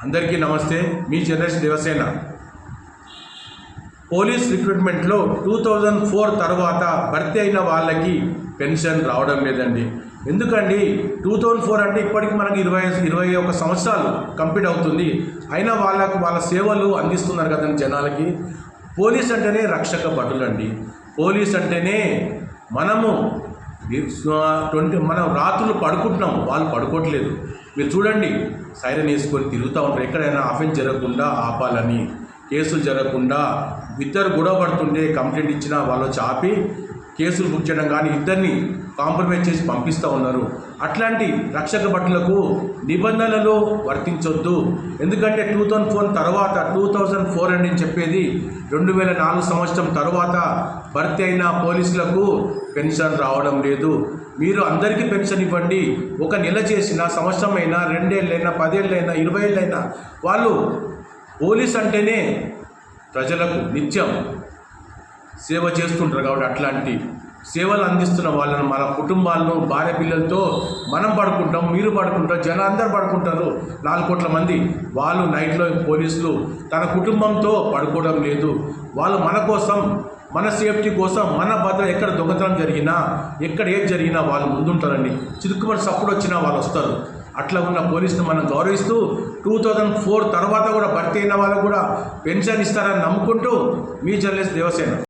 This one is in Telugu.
అందరికీ నమస్తే. మీ జనరేషన్ దేవసేన. పోలీస్ రిక్రూట్మెంట్లో 2004 తర్వాత భర్తీ అయిన వాళ్ళకి పెన్షన్ రావడం లేదండి. ఎందుకండి? 2004 అంటే ఇప్పటికి మనకి 21 సంవత్సరాలు కంప్లీట్ అవుతుంది. అయినా వాళ్ళ సేవలు అందిస్తున్నారు కదండి జనాలకి. పోలీస్ అంటేనే రక్షక భటులండి. పోలీస్ అంటేనే మనం రాత్రులు పడుకుంటున్నాం, వాళ్ళు పడుకోవట్లేదు. మీరు చూడండి, సైరన్ వేసుకొని తిరుగుతూ ఉంటారు. ఎక్కడైనా అఫెన్స్ జరగకుండా ఆపాలని, కేసులు జరగకుండా. ఇద్దరు గొడవ పడుతుంటే కంప్లైంట్ ఇచ్చినా వాళ్ళు చాపి కేసులు బుక్ చేయడం కానీ ఇద్దరిని కాంప్రమైజ్ చేసి పంపిస్తూ ఉన్నారు. అట్లాంటి రక్షక భటులకు నిబంధనలు వర్తించొద్దు. ఎందుకంటే 2004 తర్వాత 2004 అని చెప్పేది 2004 సంవత్సరం తర్వాత భర్తీ అయిన పోలీసులకు పెన్షన్ రావడం లేదు. మీరు అందరికీ పెన్షన్ ఇవ్వండి. ఒక నెల చేసిన, సంవత్సరం అయినా, 2 ఏళ్ళైనా, 10 ఏళ్ళైనా, 20 ఏళ్ళైనా వాళ్ళు పోలీస్ అంటేనే ప్రజలకు నిత్యం సేవ చేస్తుంటారు. కాబట్టి అట్లాంటి సేవలు అందిస్తున్న వాళ్ళను, మన కుటుంబాలను, భార్య పిల్లలతో మనం పడుకుంటాం, మీరు పడుకుంటారు, జనం అందరు పడుకుంటారు. 4 కోట్ల మంది. వాళ్ళు నైట్లో పోలీసులు తన కుటుంబంతో పడుకోవడం లేదు. వాళ్ళు మన కోసం, మన సేఫ్టీ కోసం, మన భద్రత, ఎక్కడ దొంగతనం జరిగినా, ఎక్కడ ఏది జరిగినా వాళ్ళు ముందుంటారండి. చిరుక్కుమని సప్పుడు వచ్చినా వాళ్ళు వస్తారు. అట్లా ఉన్న పోలీసును మనం గౌరవిస్తూ 2004 తర్వాత కూడా భర్తీ అయిన వాళ్ళకు కూడా పెన్షన్ ఇస్తారని నమ్ముకుంటూ మీ జర్నలిస్ట్ దేవసేన.